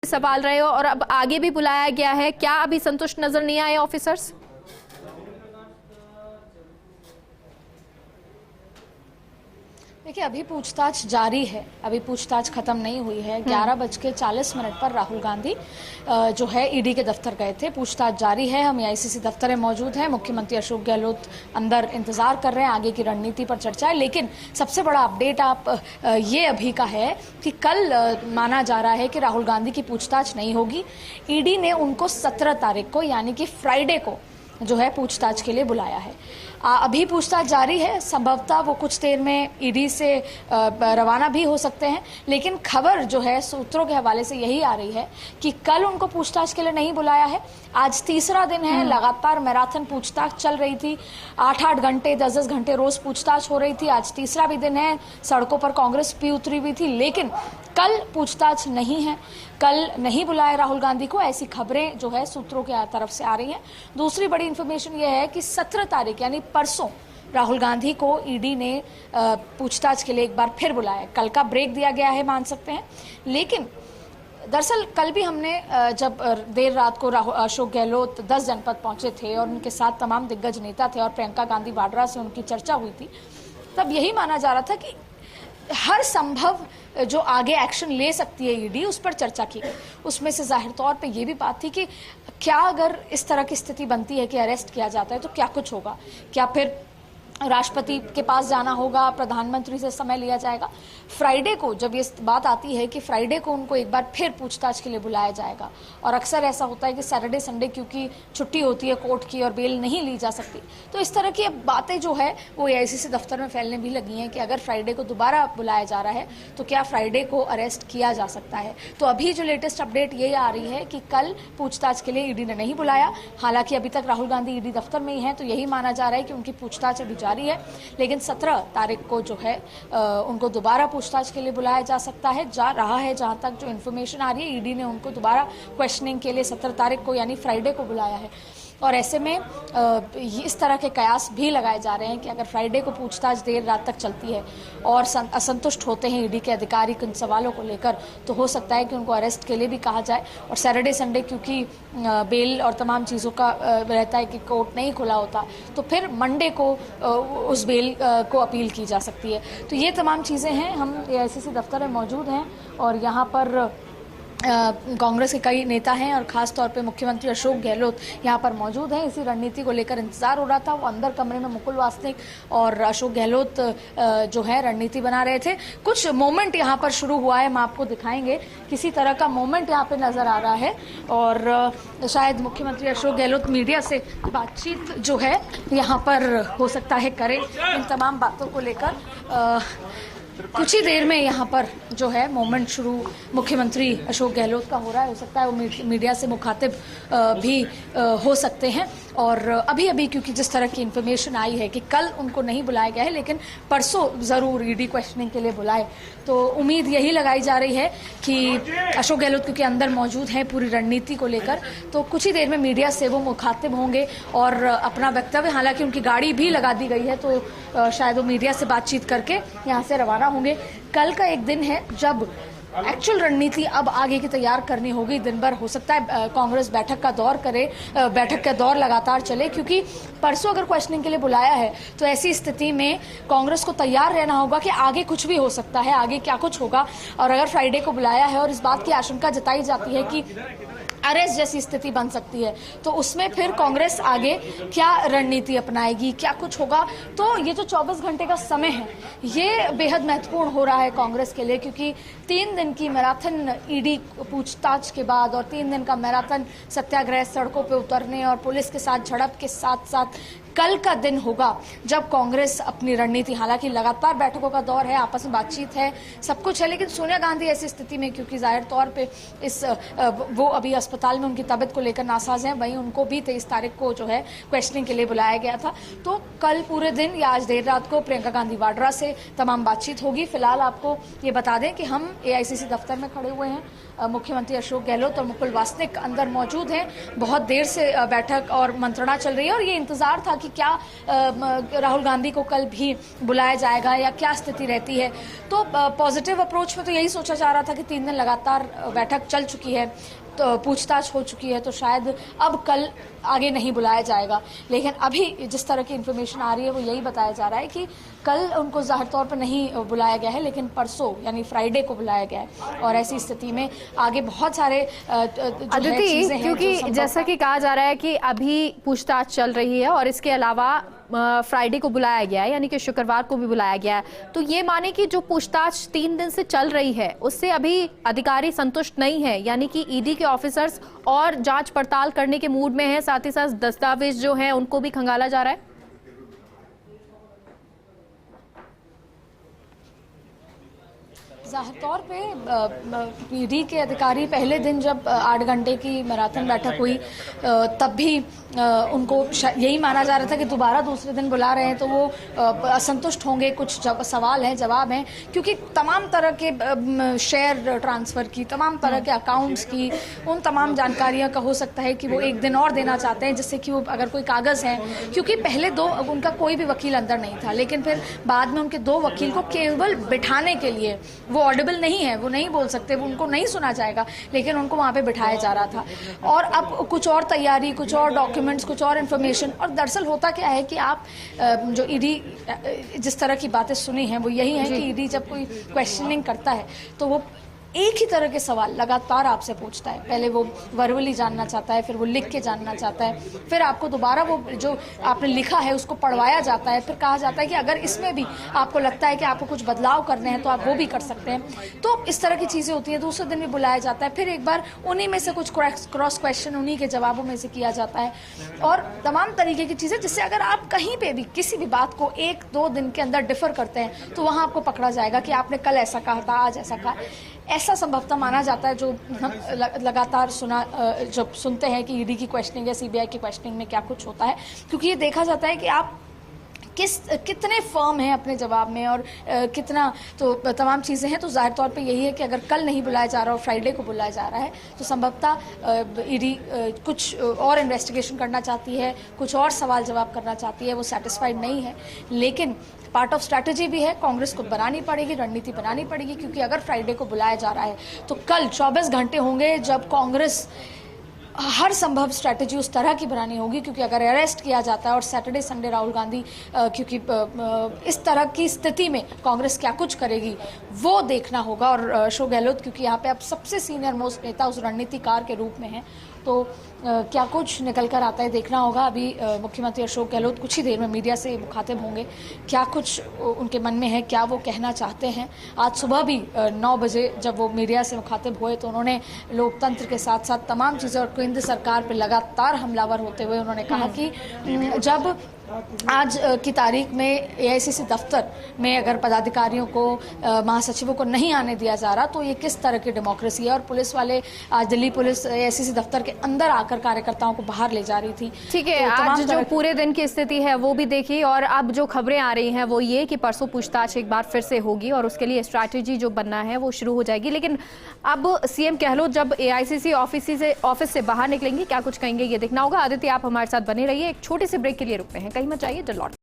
सवाल रहे हो और अब आगे भी बुलाया गया है, क्या अभी संतुष्ट नजर नहीं आए ऑफिसर्स? देखिए, अभी पूछताछ जारी है, अभी पूछताछ खत्म नहीं हुई है। 11:40 पर राहुल गांधी जो है ईडी के दफ्तर गए थे। पूछताछ जारी है, हम एआईसीसी दफ्तर में मौजूद हैं। मुख्यमंत्री अशोक गहलोत अंदर इंतजार कर रहे हैं, आगे की रणनीति पर चर्चा है। लेकिन सबसे बड़ा अपडेट आप ये अभी का है कि कल माना जा रहा है कि राहुल गांधी की पूछताछ नहीं होगी। ईडी ने उनको 17 तारीख को यानी कि फ्राइडे को जो है पूछताछ के लिए बुलाया है। अभी पूछताछ जारी है, संभवतः वो कुछ देर में ईडी से रवाना भी हो सकते हैं। लेकिन खबर जो है सूत्रों के हवाले से यही आ रही है कि कल उनको पूछताछ के लिए नहीं बुलाया है। आज तीसरा दिन है, लगातार मैराथन पूछताछ चल रही थी। 8-8 घंटे 10-10 घंटे रोज पूछताछ हो रही थी। आज तीसरा भी दिन है, सड़कों पर कांग्रेस भी उतरी हुई थी। लेकिन कल पूछताछ नहीं है, कल नहीं बुलाया राहुल गांधी को, ऐसी खबरें जो है सूत्रों की तरफ से आ रही हैं। दूसरी बड़ी इंफॉर्मेशन यह है कि 17 तारीख यानी परसों राहुल गांधी को ईडी ने पूछताछ के लिए एक बार फिर बुलाया। कल का ब्रेक दिया गया है, मान सकते हैं। लेकिन दरअसल कल भी हमने जब देर रात को अशोक गहलोत 10 जनपद पहुंचे थे और उनके साथ तमाम दिग्गज नेता थे और प्रियंका गांधी वाड्रा से उनकी चर्चा हुई थी, तब यही माना जा रहा था कि हर संभव जो आगे एक्शन ले सकती है ईडी, उस पर चर्चा की गई। उसमें से जाहिर तौर पे ये भी बात थी कि क्या अगर इस तरह की स्थिति बनती है कि अरेस्ट किया जाता है तो क्या कुछ होगा, क्या फिर राष्ट्रपति के पास जाना होगा, प्रधानमंत्री से समय लिया जाएगा। फ्राइडे को जब ये बात आती है कि फ्राइडे को उनको एक बार फिर पूछताछ के लिए बुलाया जाएगा, और अक्सर ऐसा होता है कि सैटरडे संडे क्योंकि छुट्टी होती है कोर्ट की और बेल नहीं ली जा सकती, तो इस तरह की बातें जो है वो एआईसीसी दफ्तर में फैलने भी लगी हैं कि अगर फ्राइडे को दोबारा बुलाया जा रहा है तो क्या फ्राइडे को अरेस्ट किया जा सकता है। तो अभी जो लेटेस्ट अपडेट ये आ रही है कि कल पूछताछ के लिए ईडी ने नहीं बुलाया। हालांकि अभी तक राहुल गांधी ईडी दफ्तर में ही हैं, तो यही माना जा रहा है कि उनकी पूछताछ अभी जारी है। लेकिन 17 तारीख को जो है उनको दोबारा पूछताछ के लिए बुलाया जा सकता है, जा रहा है। जहां तक जो इन्फॉर्मेशन आ रही है, ईडी ने उनको दोबारा क्वेश्चनिंग के लिए 17 तारीख को यानी फ्राइडे को बुलाया है। और ऐसे में इस तरह के कयास भी लगाए जा रहे हैं कि अगर फ्राइडे को पूछताछ देर रात तक चलती है और असंतुष्ट होते हैं ईडी के अधिकारी इन सवालों को लेकर, तो हो सकता है कि उनको अरेस्ट के लिए भी कहा जाए। और सैटरडे संडे क्योंकि बेल और तमाम चीज़ों का रहता है कि कोर्ट नहीं खुला होता, तो फिर मंडे को उस बेल को अपील की जा सकती है। तो ये तमाम चीज़ें हैं। हम एआईसीसी दफ्तर में मौजूद हैं और यहाँ पर कांग्रेस के कई नेता हैं और खास तौर पे मुख्यमंत्री अशोक गहलोत यहाँ पर मौजूद हैं। इसी रणनीति को लेकर इंतजार हो रहा था। वो अंदर कमरे में मुकुल वासनिक और अशोक गहलोत जो है रणनीति बना रहे थे। कुछ मोमेंट यहाँ पर शुरू हुआ है, हम आपको दिखाएंगे। किसी तरह का मोमेंट यहाँ पे नजर आ रहा है और शायद मुख्यमंत्री अशोक गहलोत मीडिया से बातचीत जो है यहाँ पर हो सकता है करें इन तमाम बातों को लेकर। कुछ ही देर में यहाँ पर जो है मोमेंट शुरू मुख्यमंत्री अशोक गहलोत का हो रहा है। हो सकता है वो मीडिया से मुखातिब भी हो सकते हैं। और अभी क्योंकि जिस तरह की इन्फॉर्मेशन आई है कि कल उनको नहीं बुलाया गया है, लेकिन परसों ज़रूर ईडी क्वेश्चनिंग के लिए बुलाए, तो उम्मीद यही लगाई जा रही है कि अशोक गहलोत क्योंकि अंदर मौजूद हैं पूरी रणनीति को लेकर, तो कुछ ही देर में मीडिया से वो मुखातिब होंगे और अपना वक्तव्य, हालांकि उनकी गाड़ी भी लगा दी गई है, तो शायद वो मीडिया से बातचीत करके यहाँ से रवाना होंगे। कल का एक दिन है जब एक्चुअल रणनीति अब आगे की तैयार करनी होगी। दिन भर हो सकता है कांग्रेस बैठक का दौर करे, बैठक का दौर लगातार चले, क्योंकि परसों अगर क्वेश्चनिंग के लिए बुलाया है तो ऐसी स्थिति में कांग्रेस को तैयार रहना होगा कि आगे कुछ भी हो सकता है, आगे क्या कुछ होगा। और अगर फ्राइडे को बुलाया है और इस बात की आशंका जताई जाती है कि अरेस्ट जैसी स्थिति बन सकती है, तो उसमें फिर कांग्रेस आगे क्या रणनीति अपनाएगी, क्या कुछ होगा। तो ये जो 24 घंटे का समय है ये बेहद महत्वपूर्ण हो रहा है कांग्रेस के लिए, क्योंकि 3 दिन की मैराथन ईडी पूछताछ के बाद और 3 दिन का मैराथन सत्याग्रह, सड़कों पे उतरने और पुलिस के साथ झड़प के साथ साथ कल का दिन होगा जब कांग्रेस अपनी रणनीति, हालांकि लगातार बैठकों का दौर है, आपस में बातचीत है, सब कुछ है, लेकिन सोनिया गांधी ऐसी स्थिति में क्योंकि जाहिर तौर पे वो अभी अस्पताल में उनकी तबीयत को लेकर नासाज हैं, वहीं उनको भी 23 तारीख को जो है क्वेश्चनिंग के लिए बुलाया गया था। तो कल पूरे दिन या आज देर रात को प्रियंका गांधी वाड्रा से तमाम बातचीत होगी। फिलहाल आपको ये बता दें कि हम एआईसीसी दफ्तर में खड़े हुए हैं मुख्यमंत्री अशोक गहलोत और मुकुल वासनिक अंदर मौजूद हैं। बहुत देर से बैठक और मंत्रणा चल रही है और ये इंतजार था कि क्या राहुल गांधी को कल भी बुलाया जाएगा या क्या स्थिति रहती है। तो पॉजिटिव अप्रोच में तो यही सोचा जा रहा था कि 3 दिन लगातार बैठक चल चुकी है, तो पूछताछ हो चुकी है, तो शायद अब कल आगे नहीं बुलाया जाएगा। लेकिन अभी जिस तरह की इन्फॉर्मेशन आ रही है वो यही बताया जा रहा है कि कल उनको ज़ाहिर तौर पर नहीं बुलाया गया है, लेकिन परसों यानी फ्राइडे को बुलाया गया है। और ऐसी स्थिति में आगे बहुत सारे अदिति, क्योंकि जैसा कि कहा जा रहा है कि अभी पूछताछ चल रही है और इसके अलावा फ्राइडे को बुलाया गया है, यानी कि शुक्रवार को भी बुलाया गया है, तो ये माने कि जो पूछताछ 3 दिन से चल रही है उससे अभी अधिकारी संतुष्ट नहीं है, यानी कि ईडी के ऑफिसर्स और जांच पड़ताल करने के मूड में है, साथ ही साथ दस्तावेज जो है उनको भी खंगाला जा रहा है। ज़ाहिर तौर पे ईडी के अधिकारी पहले दिन जब 8 घंटे की मैराथन बैठक हुई तब भी उनको यही माना जा रहा था कि दोबारा दूसरे दिन बुला रहे हैं तो वो असंतुष्ट होंगे। कुछ सवाल हैं, जवाब हैं, क्योंकि तमाम तरह के शेयर ट्रांसफ़र की, तमाम तरह के अकाउंट्स की, उन तमाम जानकारियां का हो सकता है कि वो एक दिन और देना चाहते हैं, जिससे कि वो अगर कोई कागज़ हैं, क्योंकि पहले उनका कोई भी वकील अंदर नहीं था, लेकिन फिर बाद में उनके 2 वकील को केवल बिठाने के लिए, वो ऑडिबल नहीं है, वो नहीं बोल सकते, वो उनको नहीं सुना जाएगा, लेकिन उनको वहाँ पे बिठाया जा रहा था। और अब कुछ और तैयारी, कुछ और डॉक्यूमेंट्स, कुछ और इन्फॉर्मेशन। और दरअसल होता क्या है कि आप जो ईडी जिस तरह की बातें सुनी हैं वो यही है कि ईडी जब कोई क्वेश्चनिंग करता है तो वो एक ही तरह के सवाल लगातार आपसे पूछता है। पहले वो वर्बली जानना चाहता है, फिर वो लिख के जानना चाहता है, फिर आपको दोबारा वो जो आपने लिखा है उसको पढ़वाया जाता है, फिर कहा जाता है कि अगर इसमें भी आपको लगता है कि आपको कुछ बदलाव करने हैं तो आप वो भी कर सकते हैं। तो इस तरह की चीज़ें होती हैं। दूसरे दिन भी बुलाया जाता है, फिर एक बार उन्हीं में से कुछ क्रॉस क्वेश्चन उन्हीं के जवाबों में से किया जाता है और तमाम तरीके की चीज़ें, जिससे अगर आप कहीं पर भी किसी भी बात को 1-2 दिन के अंदर डिफर करते हैं तो वहाँ आपको पकड़ा जाएगा कि आपने कल ऐसा कहा था, आज ऐसा कहा। ऐसा संभवतः माना जाता है, जो हम लगातार जब सुनते हैं कि ईडी की क्वेश्चनिंग या सीबीआई की क्वेश्चनिंग में क्या कुछ होता है, क्योंकि ये देखा जाता है कि आप कितने फर्म हैं अपने जवाब में और कितना, तो तमाम चीज़ें हैं। तो ज़ाहिर तौर पे यही है कि अगर कल नहीं बुलाया जा रहा और फ्राइडे को बुलाया जा रहा है तो संभवतः ईडी कुछ और इन्वेस्टिगेशन करना चाहती है, कुछ और सवाल जवाब करना चाहती है, वो सेटिस्फाइड नहीं है। लेकिन पार्ट ऑफ स्ट्रैटेजी भी है, कांग्रेस को बनानी पड़ेगी, रणनीति बनानी पड़ेगी, क्योंकि अगर फ्राइडे को बुलाया जा रहा है तो कल 24 घंटे होंगे जब कांग्रेस हर संभव स्ट्रैटेजी उस तरह की बनानी होगी, क्योंकि अगर अरेस्ट किया जाता है और सैटरडे संडे राहुल गांधी क्योंकि इस तरह की स्थिति में कांग्रेस क्या कुछ करेगी वो देखना होगा। और अशोक गहलोत क्योंकि यहाँ पे अब सबसे सीनियर मोस्ट नेता उस रणनीतिकार के रूप में हैं, तो क्या कुछ निकल कर आता है देखना होगा। अभी मुख्यमंत्री अशोक गहलोत कुछ ही देर में मीडिया से मुखातिब होंगे, क्या कुछ उनके मन में है, क्या वो कहना चाहते हैं। आज सुबह भी 9 बजे जब वो मीडिया से मुखातिब हुए तो उन्होंने लोकतंत्र के साथ साथ तमाम चीज़ें और केंद्र सरकार पर लगातार हमलावर होते हुए उन्होंने कहा कि जब आज की तारीख में एआईसीसी दफ्तर में अगर पदाधिकारियों को, महासचिवों को नहीं आने दिया जा रहा तो ये किस तरह की डेमोक्रेसी है। और पुलिस वाले आज दिल्ली पुलिस एआईसीसी दफ्तर के अंदर आकर कार्यकर्ताओं को बाहर ले जा रही थी। ठीक है, तो आज जो पूरे दिन की स्थिति है वो भी देखी और अब जो खबरें आ रही हैं वो ये कि परसों पूछताछ एक बार फिर से होगी और उसके लिए स्ट्रैटेजी जो बनना है वो शुरू हो जाएगी। लेकिन अब सीएम गहलोत जब एआईसीसी ऑफिस से बाहर निकलेंगे क्या कुछ कहेंगे ये देखना होगा। आदित्य, आप हमारे साथ बने रहिए, एक छोटे से ब्रेक के लिए रुकते हैं, कहीं मत जाइए, लौट